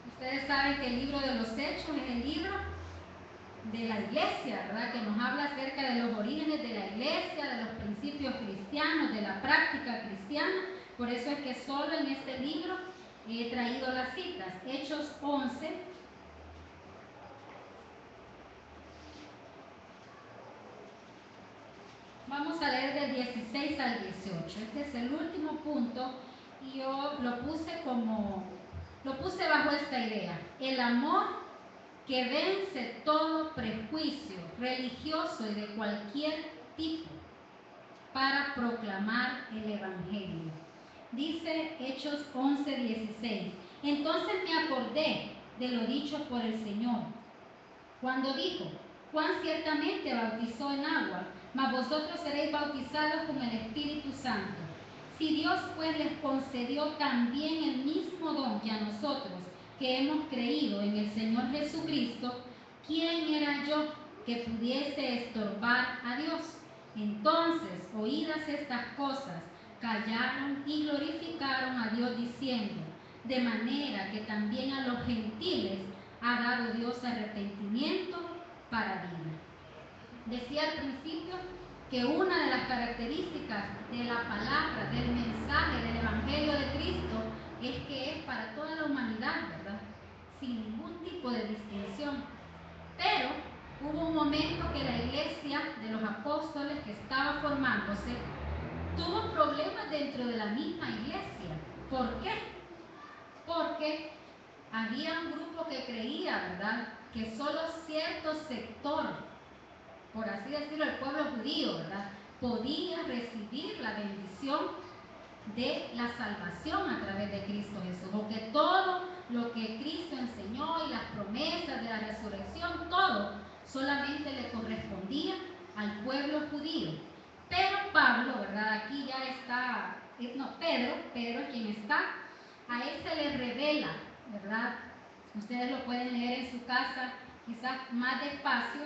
Ustedes saben que el libro de los Hechos es el libro de la iglesia, ¿verdad?, que nos habla acerca de los orígenes de la iglesia, de los principios cristianos, de la práctica cristiana. Por eso es que solo en este libro he traído las citas. Hechos 11, vamos a leer del 16 al 18. Este es el último punto y yo lo puse bajo esta idea: el amor que vence todo prejuicio religioso y de cualquier tipo para proclamar el Evangelio. Dice Hechos 11:16: entonces me acordé de lo dicho por el Señor, cuando dijo, Juan ciertamente bautizó en agua, mas vosotros seréis bautizados con el Espíritu Santo. Si Dios pues les concedió también el mismo don que a nosotros, que hemos creído en el Señor Jesucristo, ¿quién era yo que pudiese estorbar a Dios? Entonces, oídas estas cosas, callaron y glorificaron a Dios diciendo, de manera que también a los gentiles ha dado Dios arrepentimiento para vida. Decía al principio que una de las características de la palabra, del mensaje, del Evangelio de Cristo, es que es para toda la humanidad, ¿verdad?, sin ningún tipo de distinción. Pero hubo un momento que la iglesia de los apóstoles que estaba formándose tuvo problemas dentro de la misma iglesia. ¿Por qué? Porque había un grupo que creía, ¿verdad?, que solo cierto sector, por así decirlo, el pueblo judío, ¿verdad?, podía recibir la bendición de la salvación a través de Cristo Jesús, o que todo lo que Cristo enseñó y las promesas de la resurrección, todo solamente le correspondía al pueblo judío. Pero Pablo, ¿verdad?, aquí ya está, Pedro quien está, a él se le revela, ¿verdad? Ustedes lo pueden leer en su casa, quizás más despacio.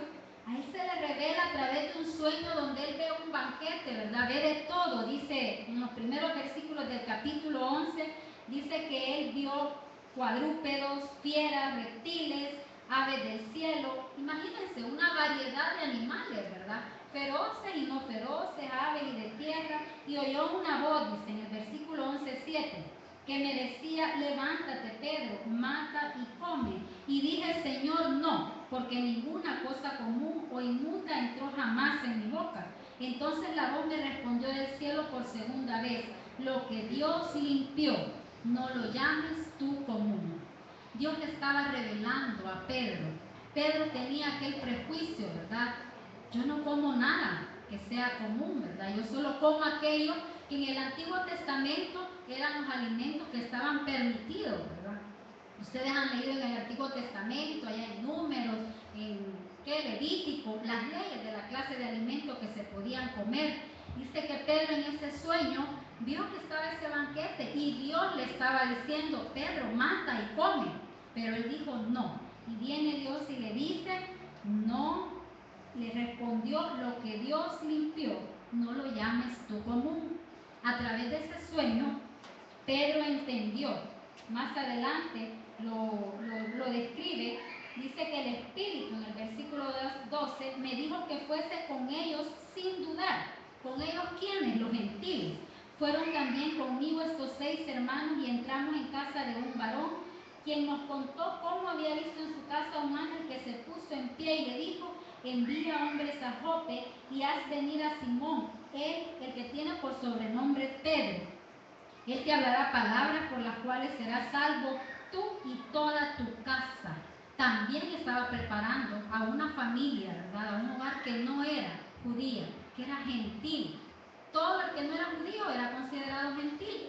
A él se le revela a través de un sueño donde él ve un banquete, ¿verdad? Ve de todo. Dice en los primeros versículos del capítulo 11, dice que él vio cuadrúpedos, fieras, reptiles, aves del cielo. Imagínense, una variedad de animales, ¿verdad? Feroces y no feroces, aves y de tierra. Y oyó una voz, dice en el versículo 11:7, que me decía: levántate, Pedro, mata y come. Y dije: Señor, no, porque ninguna cosa común o inmunda entró jamás en mi boca. Entonces la voz me respondió del cielo por segunda vez: lo que Dios limpió, no lo llames tú común. Dios le estaba revelando a Pedro. Pedro tenía aquel prejuicio, ¿verdad? Yo no como nada que sea común, ¿verdad? Yo solo como aquello que en el Antiguo Testamento eran los alimentos que estaban permitidos, ¿verdad? Ustedes han leído en el Antiguo Testamento, allá en Números, en Levítico, las leyes de la clase de alimentos que se podían comer. Dice que Pedro en ese sueño vio que estaba ese banquete y Dios le estaba diciendo: Pedro, mata y come. Pero él dijo no. Y viene Dios y le dice: no, le respondió: lo que Dios limpió, no lo llames tú común. A través de ese sueño, Pedro entendió. Más adelante lo describe. Dice que el Espíritu, en el versículo 12, me dijo que fuese con ellos sin dudar. ¿Con ellos quiénes? Los gentiles. Fueron también conmigo estos 6 hermanos y entramos en casa de un varón, quien nos contó cómo había visto en su casa un ángel que se puso en pie y le dijo: envía hombres a Jope y haz venir a Simón, él, el que tiene por sobrenombre Pedro. Él te hablará palabras por las cuales serás salvo tú y toda tu casa. También estaba preparando a una familia, ¿verdad?, a un hogar que no era judía, que era gentil. Todo el que no era judío era considerado gentil.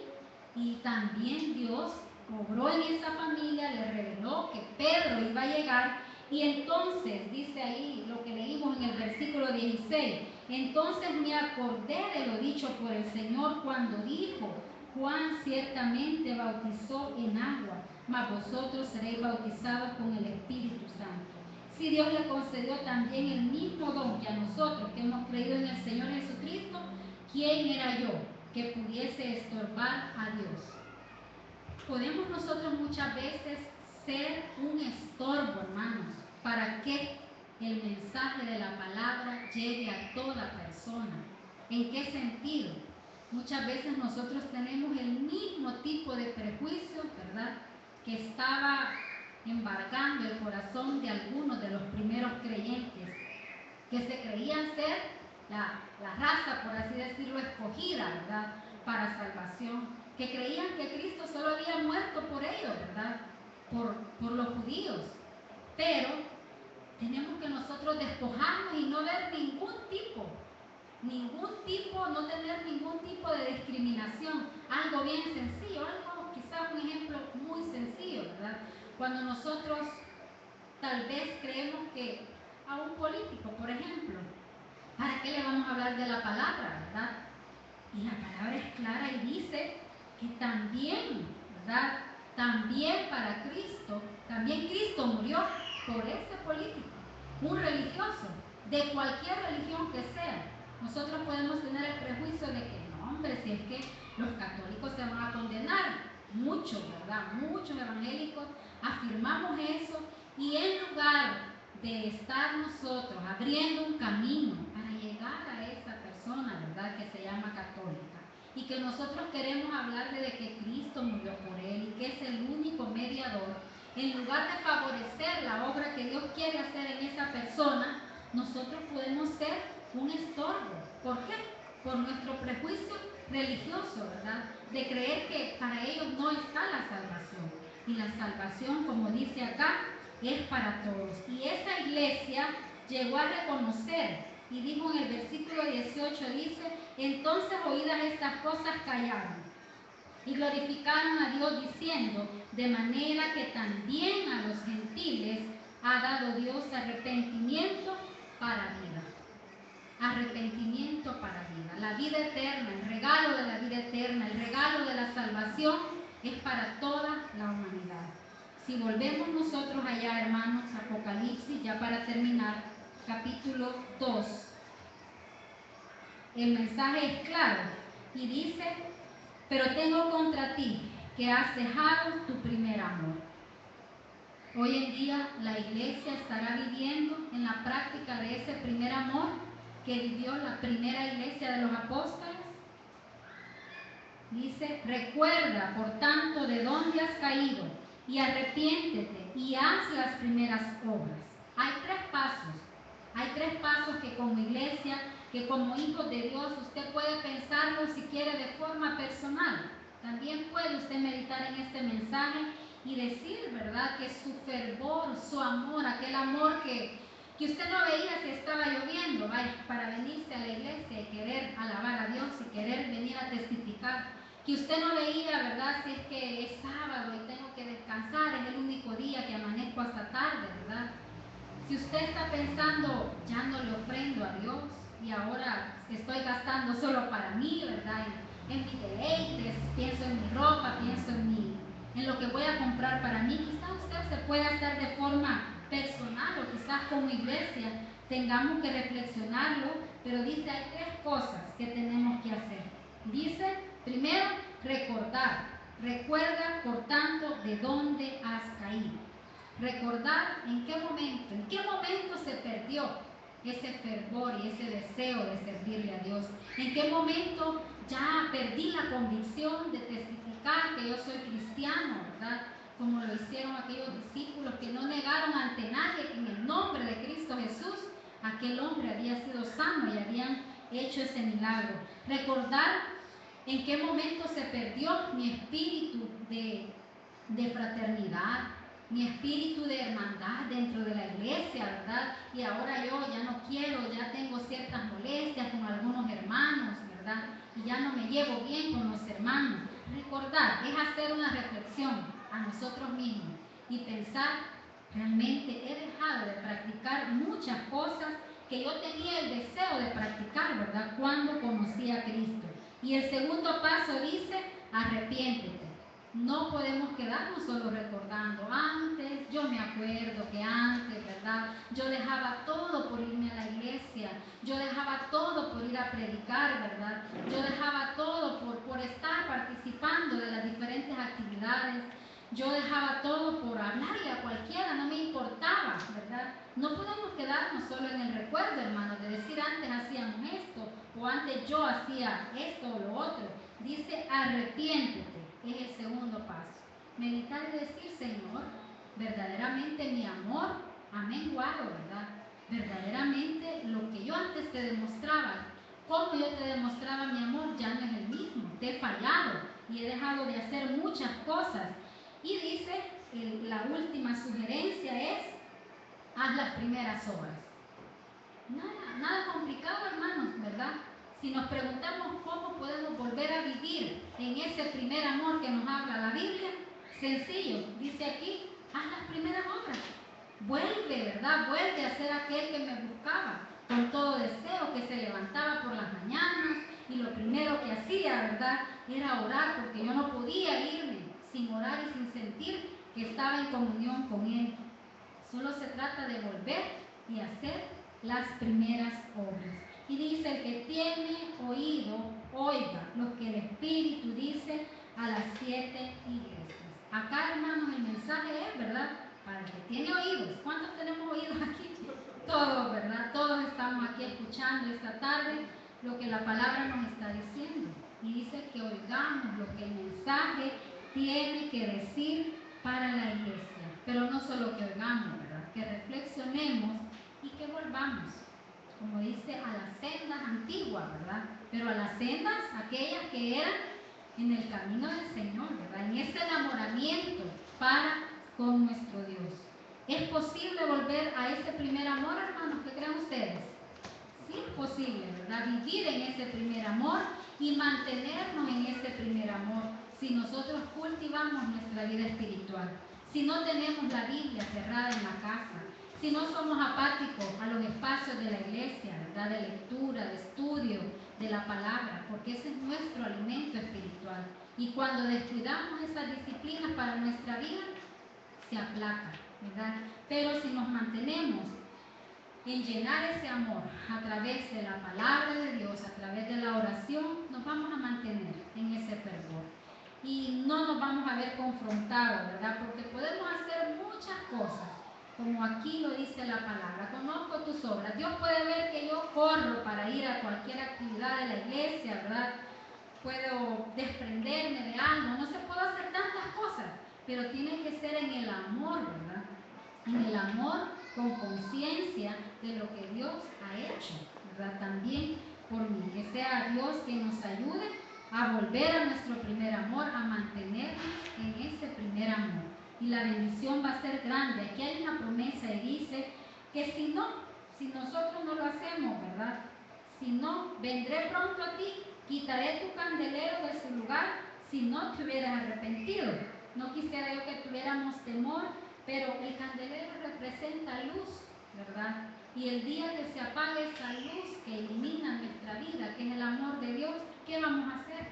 Y también Dios obró en esa familia, le reveló que Pedro iba a llegar. Y entonces, dice ahí lo que leímos en el versículo 16, entonces me acordé de lo dicho por el Señor cuando dijo: Juan ciertamente bautizó en agua, mas vosotros seréis bautizados con el Espíritu Santo. Si Dios le concedió también el mismo don que a nosotros que hemos creído en el Señor Jesucristo, ¿quién era yo que pudiese estorbar a Dios? Podemos nosotros muchas veces ser un estorbo, hermanos, para que el mensaje de la palabra llegue a toda persona. ¿En qué sentido? Muchas veces nosotros tenemos el mismo tipo de prejuicio, ¿verdad?, que estaba embargando el corazón de algunos de los primeros creyentes, que se creían ser la raza, por así decirlo, escogida, ¿verdad?, para salvación, que creían que Cristo solo había muerto por ellos, ¿verdad?, por los judíos. Pero tenemos que nosotros despojarnos y no ver no tener ningún tipo de discriminación. Algo bien sencillo, algo quizás un ejemplo muy sencillo, ¿verdad? Cuando nosotros tal vez creemos que a un político, por ejemplo, ¿para qué le vamos a hablar de la palabra, verdad? Y la palabra es clara y dice que también, ¿verdad?, también para Cristo, también Cristo murió por ese político, un religioso, de cualquier religión que sea. Nosotros podemos tener el prejuicio de que no, hombre, si es que los católicos se van a condenar, muchos, ¿verdad?, muchos evangélicos afirmamos eso, y en lugar de estar nosotros abriendo un camino para llegar a esa persona, ¿verdad?, que se llama católica, y que nosotros queremos hablarle de que Cristo murió por él y que es el único mediador, en lugar de favorecer la obra que Dios quiere hacer en esa persona, nosotros podemos ser un estorbo. ¿Por qué? Por nuestro prejuicio religioso, ¿verdad? De creer que para ellos no está la salvación. Y la salvación, como dice acá, es para todos. Y esa iglesia llegó a reconocer, y dijo en el versículo 18, dice, entonces oídas estas cosas callaron y glorificaron a Dios diciendo, de manera que también a los gentiles ha dado Dios arrepentimiento para vida. Arrepentimiento para vida. La vida eterna, el regalo de la vida eterna, el regalo de la salvación es para toda la humanidad. Si volvemos nosotros allá, hermanos, Apocalipsis, ya para terminar, capítulo 2, el mensaje es claro y dice, pero tengo contra ti que has dejado tu primer amor. Hoy en día la iglesia estará viviendo en la práctica de ese primer amor que vivió la primera iglesia de los apóstoles. Dice, recuerda por tanto de dónde has caído y arrepiéntete y haz las primeras obras. Hay tres pasos que como iglesia, que como hijos de Dios usted puede pensarlo si quiere de forma personal. También puede usted meditar en este mensaje y decir, ¿verdad?, que su fervor, su amor, aquel amor que usted no veía si estaba lloviendo, vaya, para venirse a la iglesia y querer alabar a Dios y querer venir a testificar, que usted no veía, ¿verdad?, si es que es sábado y tengo que descansar, es el único día que amanezco hasta tarde, ¿verdad? Si usted está pensando, ya no le ofrendo a Dios y ahora estoy gastando solo para mí, ¿verdad?, en mis deleites, pienso en mi ropa, pienso en lo que voy a comprar para mí, quizás usted se pueda hacer de forma personal o quizás como iglesia tengamos que reflexionarlo, pero dice, hay tres cosas que tenemos que hacer. Dice, primero, recordar. Recuerda, por tanto, de dónde has caído. Recordar en qué momento se perdió ese fervor y ese deseo de servirle a Dios. En qué momento ya perdí la convicción de testificar que yo soy cristiano, ¿verdad? Como lo hicieron aquellos discípulos que no negaron ante nadie que en el nombre de Cristo Jesús aquel hombre había sido sano y habían hecho ese milagro. Recordar en qué momento se perdió mi espíritu de fraternidad, mi espíritu de hermandad dentro de la iglesia, ¿verdad? Y ahora yo ya no quiero, ya tengo ciertas molestias con algunos hermanos, ¿verdad? Y ya no me llevo bien con los hermanos. Recordar es hacer una reflexión a nosotros mismos y pensar, realmente he dejado de practicar muchas cosas que yo tenía el deseo de practicar, ¿verdad?, cuando conocí a Cristo. Y el segundo paso dice, arrepiéntete. No podemos quedarnos solo recordando. Antes, yo me acuerdo que antes, ¿verdad?, yo dejaba todo por irme a la iglesia, yo dejaba todo por ir a predicar, ¿verdad?, yo dejaba todo por estar participando de las diferentes actividades, yo dejaba todo por hablarle a cualquiera, no me importaba, ¿verdad? No podemos quedarnos solo en el recuerdo, hermanos, de decir antes hacíamos esto o antes yo hacía esto o lo otro. Dice arrepiéntete, es el segundo paso. Meditar y decir, Señor, verdaderamente mi amor ha menguado, ¿verdad? Verdaderamente lo que yo antes te demostraba, como yo te demostraba mi amor, ya no es el mismo. Te he fallado y he dejado de hacer muchas cosas. Y dice, la última sugerencia es, haz las primeras obras. Nada complicado, hermanos, ¿verdad? Si nos preguntamos cómo podemos volver a vivir en ese primer amor que nos habla la Biblia, sencillo, dice aquí, haz las primeras obras. Vuelve, ¿verdad? Vuelve a ser aquel que me buscaba con todo deseo, que se levantaba por las mañanas y lo primero que hacía, ¿verdad?, era orar, porque yo no podía irme sin orar y sin sentir que estaba en comunión con Él. Solo se trata de volver y hacer las primeras obras. Y dice, el que tiene oído, oiga lo que el Espíritu dice a las 7 iglesias. Acá, hermanos, el mensaje es, ¿verdad?, para el que tiene oídos. ¿Cuántos tenemos oídos aquí? Todos, ¿verdad? Todos estamos aquí escuchando esta tarde lo que la palabra nos está diciendo. Y dice que oigamos lo que el mensaje tiene que decir para la iglesia. Pero no solo que oigamos, ¿verdad?, que reflexionemos y que volvamos. como dice, a las sendas antiguas, ¿verdad? Pero a las sendas aquellas que eran en el camino del Señor, ¿verdad? En ese enamoramiento para con nuestro Dios. ¿Es posible volver a ese primer amor, hermanos? ¿Qué creen ustedes? Sí, es posible, ¿verdad? Vivir en ese primer amor y mantenernos en ese primer amor si nosotros cultivamos nuestra vida espiritual. Si no tenemos la Biblia cerrada en la casa, si no somos apáticos a los espacios de la iglesia, ¿verdad? De lectura, de estudio, de la palabra, porque ese es nuestro alimento espiritual. Y cuando descuidamos esas disciplinas para nuestra vida, se aplaca, ¿verdad? Pero si nos mantenemos en llenar ese amor a través de la palabra de Dios, a través de la oración, nos vamos a mantener en ese fervor. Y no nos vamos a ver confrontados, ¿verdad? Porque podemos hacer muchas cosas, como aquí lo dice la palabra. Conozco tus obras. Dios puede ver que yo corro para ir a cualquier actividad de la iglesia, ¿verdad? Puedo desprenderme de algo, no se puede hacer tantas cosas, pero tiene que ser en el amor, ¿verdad? En el amor con conciencia de lo que Dios ha hecho, ¿verdad? También por mí, que sea Dios quien nos ayude a volver a nuestro primer amor, a mantenernos en ese primer amor. Y la bendición va a ser grande. Aquí hay una promesa y dice que si nosotros no lo hacemos, ¿verdad? Si no, vendré pronto a ti, quitaré tu candelero de su lugar si no te hubieras arrepentido. No quisiera yo que tuviéramos temor, pero el candelero representa luz, ¿verdad? Y el día que se apague esa luz que ilumina nuestra vida, que es el amor de Dios, ¿qué vamos a hacer?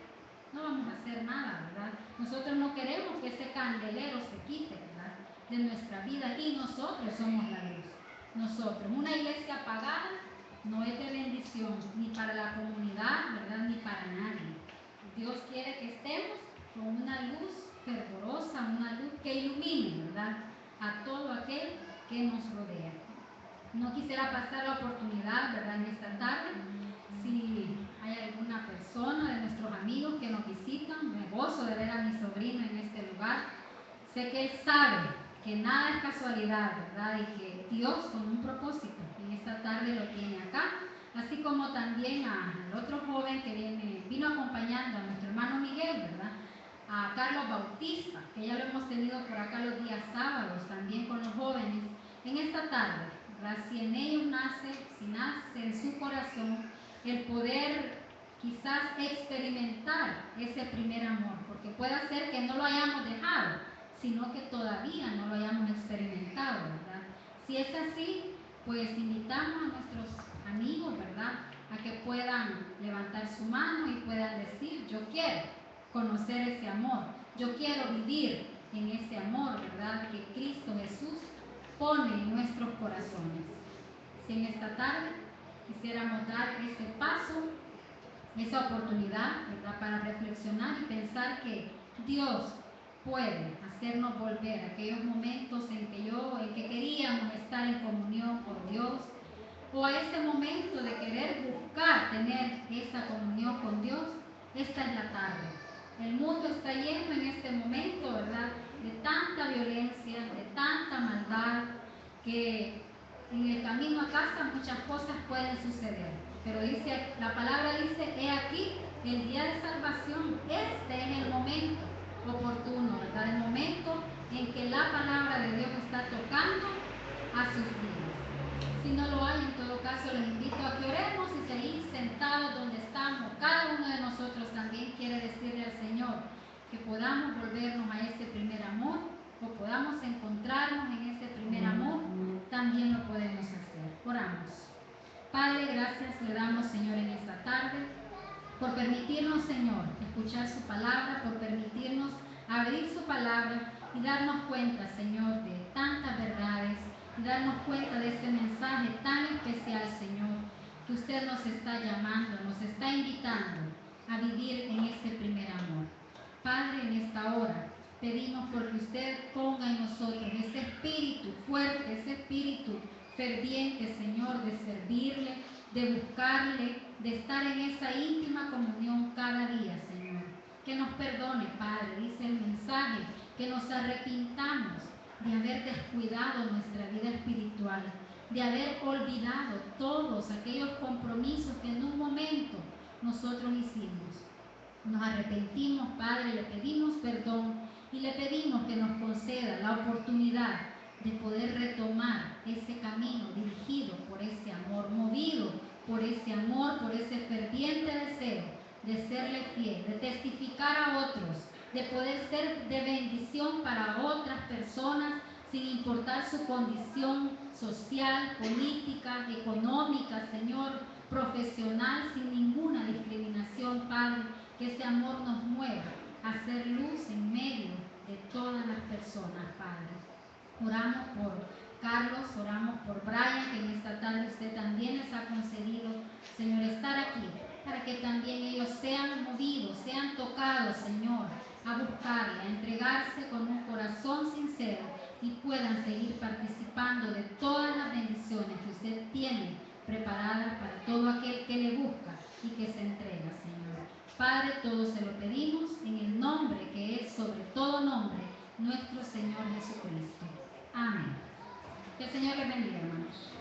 No vamos a hacer nada, ¿verdad? Nosotros no queremos que ese candelero se quite, ¿verdad? De nuestra vida, y nosotros somos la luz. Nosotros, una iglesia apagada no es de bendición, ni para la comunidad, ¿verdad? Ni para nadie. Dios quiere que estemos con una luz fervorosa, una luz que ilumine, ¿verdad? A todo aquel que nos rodea. No quisiera pasar la oportunidad, ¿verdad? En esta tarde, si hay alguna persona de nuestros amigos que nos visitan, me gozo de ver a mi sobrino en este lugar. Sé que él sabe que nada es casualidad, ¿verdad? Y que Dios con un propósito en esta tarde lo tiene acá, así como también al otro joven que vino acompañando a nuestro hermano Miguel, ¿verdad? A Carlos Bautista, que ya lo hemos tenido por acá los días sábados, también con los jóvenes, en esta tarde, ¿verdad? Si en ellos si nace en su corazón el poder quizás experimentar ese primer amor, porque puede ser que no lo hayamos dejado, sino que todavía no lo hayamos experimentado, ¿verdad? Si es así, pues invitamos a nuestros amigos, ¿verdad?, a que puedan levantar su mano y puedan decir: yo quiero conocer ese amor, yo quiero vivir en ese amor, ¿verdad?, que Cristo Jesús pone en nuestros corazones. Si en esta tarde quisiéramos dar ese paso, esa oportunidad, ¿verdad?, para reflexionar y pensar que Dios puede hacernos volver a aquellos momentos en que queríamos estar en comunión con Dios, o a ese momento de querer buscar tener esa comunión con Dios. Esta es la tarde. El mundo está lleno en este momento, ¿verdad?, de tanta violencia, de tanta maldad, que en el camino a casa muchas cosas pueden suceder. Pero dice, la palabra dice: he aquí el día de salvación. Este es el momento oportuno, ¿verdad? El momento en que la palabra de Dios está tocando a sus vidas. Si no lo hay, en todo caso les invito a que oremos y seguir sentados donde estamos. Cada uno de nosotros también quiere decirle al Señor que podamos volvernos a ese primer amor, o podamos encontrarnos en ese primer amor. También lo podemos hacer. Oramos. Padre, gracias le damos, Señor, en esta tarde por permitirnos, Señor, escuchar su palabra, por permitirnos abrir su palabra y darnos cuenta, Señor, de tantas verdades, y darnos cuenta de este mensaje tan especial, Señor, que usted nos está llamando, nos está invitando a vivir en ese primer amor. Padre, en esta hora pedimos porque usted ponga en nosotros ese espíritu fuerte, ese espíritu ferviente, Señor, de servirle, de buscarle, de estar en esa íntima comunión cada día, Señor. Que nos perdone, Padre, dice el mensaje, que nos arrepintamos de haber descuidado nuestra vida espiritual, de haber olvidado todos aquellos compromisos que en un momento nosotros hicimos. Nos arrepentimos, Padre, le pedimos perdón y le pedimos que nos conceda la oportunidad de poder retomar ese camino dirigido por ese amor, movido por ese amor, por ese ferviente deseo de serle fiel, de testificar a otros, de poder ser de bendición para otras personas sin importar su condición social, política, económica, Señor, profesional, sin ninguna discriminación, Padre, que ese amor nos mueva a hacer luz en medio de todas las personas, Padre. Oramos por Carlos, oramos por Brian, que en esta tarde usted también les ha concedido, Señor, estar aquí, para que también ellos sean movidos, sean tocados, Señor, a buscarle, a entregarse con un corazón sincero y puedan seguir participando de todas las bendiciones que usted tiene preparadas para todo aquel que le busca y que se entrega, Señor. Padre, todo se lo pedimos en el nombre que es sobre todo nombre, nuestro Señor Jesucristo. Amén. Que el Señor les bendiga, hermanos.